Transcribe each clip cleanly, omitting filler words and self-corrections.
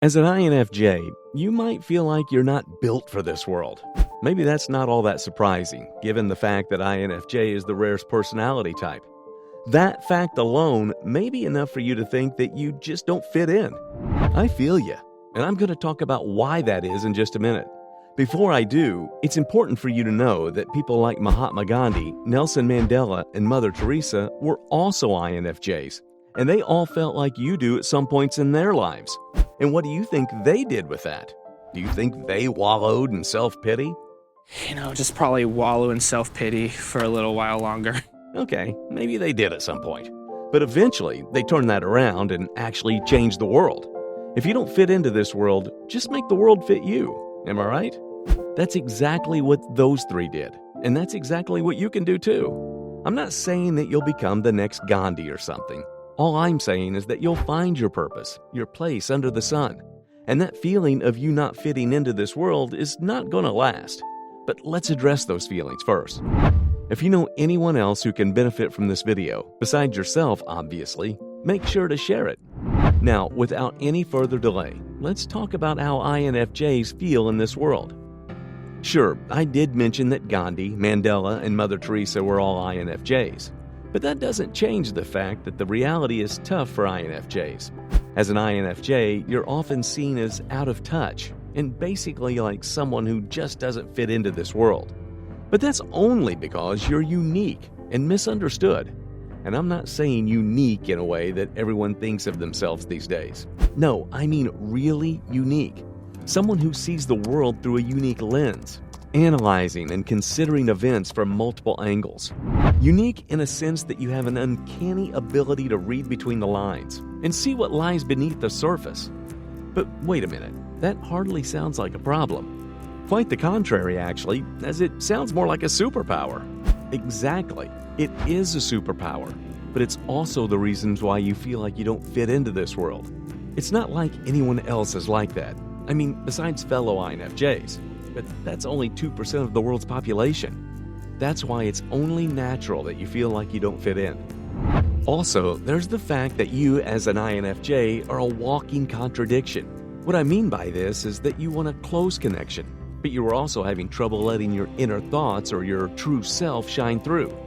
As an INFJ, you might feel like you're not built for this world. Maybe that's not all that surprising, given the fact that INFJ is the rarest personality type. That fact alone may be enough for you to think that you just don't fit in. I feel you, and I'm going to talk about why that is in just a minute. Before I do, it's important for you to know that people like Mahatma Gandhi, Nelson Mandela, and Mother Teresa were also INFJs, and they all felt like you do at some points in their lives. And what do you think they did with that? Do you think they wallowed in self-pity? Just probably wallow in self-pity for a little while longer. Okay, maybe they did at some point. But eventually, they turned that around and actually changed the world. If you don't fit into this world, just make the world fit you. Am I right? That's exactly what those three did. And that's exactly what you can do too. I'm not saying that you'll become the next Gandhi or something. All I'm saying is that you'll find your purpose, your place under the sun. And that feeling of you not fitting into this world is not going to last. But let's address those feelings first. If you know anyone else who can benefit from this video, besides yourself obviously, make sure to share it. Now, without any further delay, let's talk about how INFJs feel in this world. Sure, I did mention that Gandhi, Mandela, and Mother Teresa were all INFJs. But that doesn't change the fact that the reality is tough for INFJs. As an INFJ, you're often seen as out of touch and basically like someone who just doesn't fit into this world. But that's only because you're unique and misunderstood. And I'm not saying unique in a way that everyone thinks of themselves these days. No, I mean really unique. Someone who sees the world through a unique lens, analyzing and considering events from multiple angles. Unique in a sense that you have an uncanny ability to read between the lines and see what lies beneath the surface. But wait a minute, that hardly sounds like a problem. Quite the contrary, actually, as it sounds more like a superpower. Exactly, it is a superpower, but it's also the reasons why you feel like you don't fit into this world. It's not like anyone else is like that. I mean, besides fellow INFJs. But that's only 2% of the world's population. That's why it's only natural that you feel like you don't fit in. Also, there's the fact that you as an INFJ are a walking contradiction. What I mean by this is that you want a close connection, but you're also having trouble letting your inner thoughts or your true self shine through.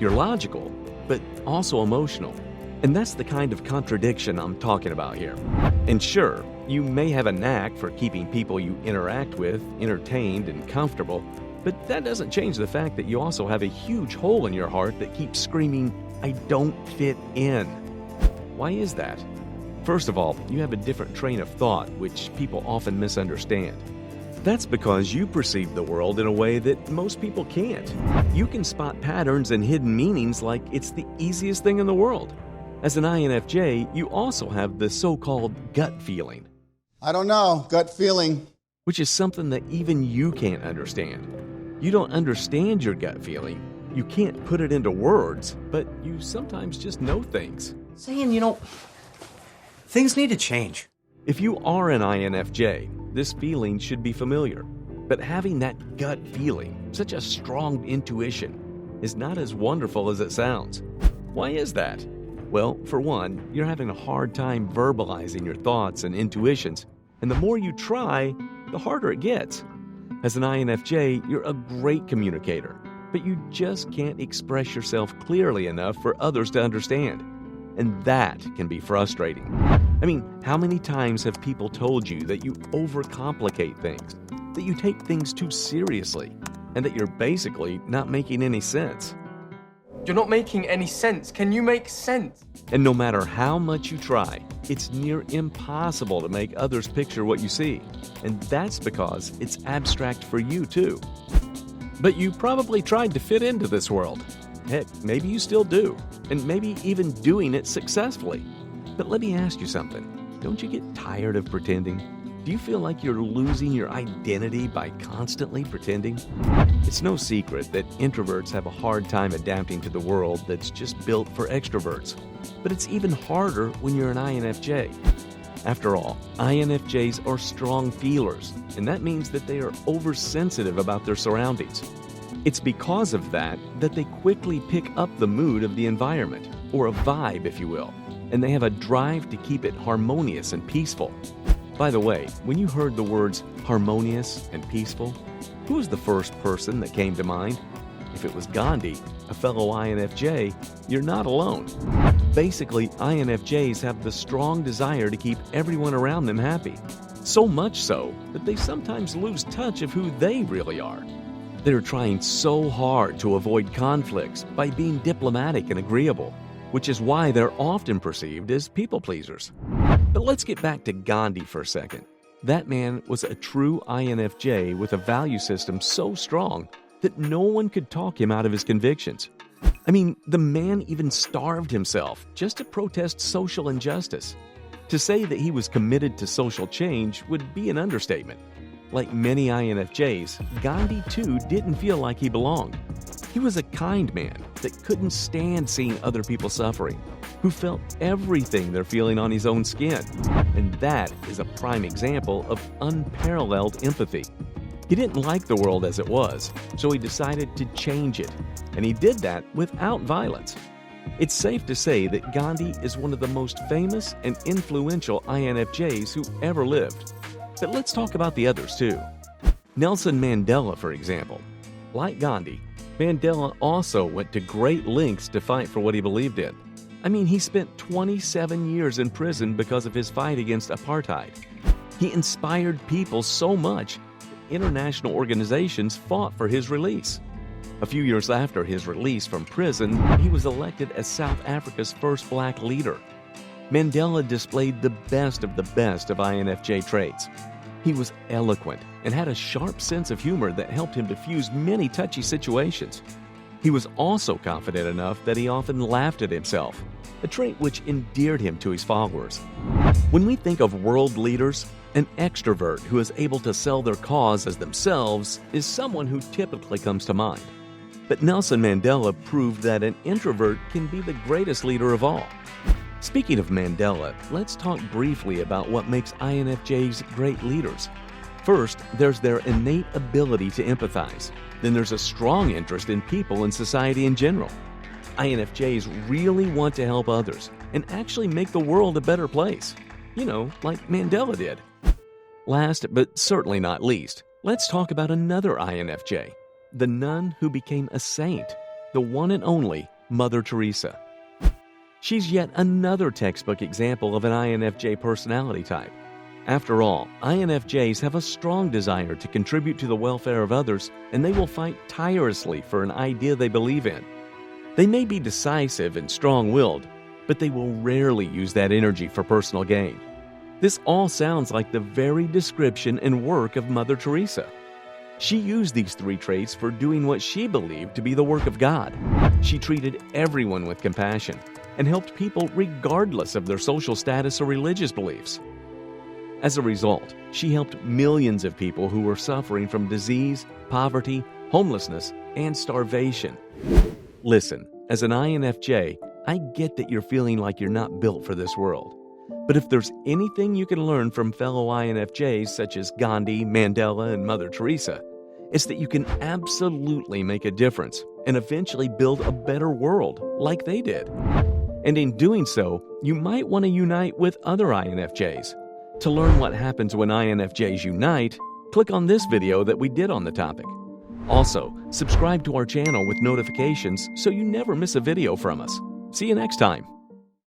You're logical, but also emotional. And that's the kind of contradiction I'm talking about here. And sure, you may have a knack for keeping people you interact with entertained and comfortable, but that doesn't change the fact that you also have a huge hole in your heart that keeps screaming, "I don't fit in." Why is that? First of all, you have a different train of thought, which people often misunderstand. That's because you perceive the world in a way that most people can't. You can spot patterns and hidden meanings like it's the easiest thing in the world. As an INFJ, you also have the so-called gut feeling. I don't know, gut feeling. Which is something that even you can't understand. You don't understand your gut feeling. You can't put it into words, but you sometimes just know things. Saying, things need to change. If you are an INFJ, this feeling should be familiar. But having that gut feeling, such a strong intuition, is not as wonderful as it sounds. Why is that? Well, for one, you're having a hard time verbalizing your thoughts and intuitions, and the more you try, the harder it gets. As an INFJ, you're a great communicator, but you just can't express yourself clearly enough for others to understand. And that can be frustrating. I mean, how many times have people told you that you overcomplicate things, that you take things too seriously, and that you're basically not making any sense? You're not making any sense. Can you make sense? And no matter how much you try, it's near impossible to make others picture what you see. And that's because it's abstract for you too. But you probably tried to fit into this world. Heck, maybe you still do, and maybe even doing it successfully. But let me ask you something. Don't you get tired of pretending? Do you feel like you're losing your identity by constantly pretending? It's no secret that introverts have a hard time adapting to the world that's just built for extroverts. But it's even harder when you're an INFJ. After all, INFJs are strong feelers, and that means that they are oversensitive about their surroundings. It's because of that they quickly pick up the mood of the environment, or a vibe, if you will, and they have a drive to keep it harmonious and peaceful. By the way, when you heard the words harmonious and peaceful, who was the first person that came to mind? If it was Gandhi, a fellow INFJ, you're not alone. Basically, INFJs have the strong desire to keep everyone around them happy. So much so that they sometimes lose touch of who they really are. They're trying so hard to avoid conflicts by being diplomatic and agreeable, which is why they're often perceived as people pleasers. But let's get back to Gandhi for a second. That man was a true INFJ with a value system so strong that no one could talk him out of his convictions. I mean, the man even starved himself just to protest social injustice. To say that he was committed to social change would be an understatement. Like many INFJs, Gandhi too didn't feel like he belonged. He was a kind man that couldn't stand seeing other people suffering, who felt everything they're feeling on his own skin. And that is a prime example of unparalleled empathy. He didn't like the world as it was, so he decided to change it. And he did that without violence. It's safe to say that Gandhi is one of the most famous and influential INFJs who ever lived. But let's talk about the others too. Nelson Mandela, for example. Like Gandhi, Mandela also went to great lengths to fight for what he believed in. I mean, he spent 27 years in prison because of his fight against apartheid. He inspired people so much that international organizations fought for his release. A few years after his release from prison, he was elected as South Africa's first black leader. Mandela displayed the best of INFJ traits. He was eloquent and had a sharp sense of humor that helped him diffuse many touchy situations. He was also confident enough that he often laughed at himself, a trait which endeared him to his followers. When we think of world leaders, an extrovert who is able to sell their cause as themselves is someone who typically comes to mind. But Nelson Mandela proved that an introvert can be the greatest leader of all. Speaking of Mandela, let's talk briefly about what makes INFJs great leaders. First, there's their innate ability to empathize. Then there's a strong interest in people and society in general. INFJs really want to help others and actually make the world a better place. You know, like Mandela did. Last, but certainly not least, let's talk about another INFJ, the nun who became a saint, the one and only Mother Teresa. She's yet another textbook example of an INFJ personality type. After all, INFJs have a strong desire to contribute to the welfare of others, and they will fight tirelessly for an idea they believe in. They may be decisive and strong-willed, but they will rarely use that energy for personal gain. This all sounds like the very description and work of Mother Teresa. She used these three traits for doing what she believed to be the work of God. She treated everyone with compassion and helped people regardless of their social status or religious beliefs. As a result, she helped millions of people who were suffering from disease, poverty, homelessness, and starvation. Listen, as an INFJ, I get that you're feeling like you're not built for this world. But if there's anything you can learn from fellow INFJs such as Gandhi, Mandela, and Mother Teresa, it's that you can absolutely make a difference and eventually build a better world like they did. And in doing so, you might want to unite with other INFJs. To learn what happens when INFJs unite, click on this video that we did on the topic. Also, subscribe to our channel with notifications so you never miss a video from us. See you next time.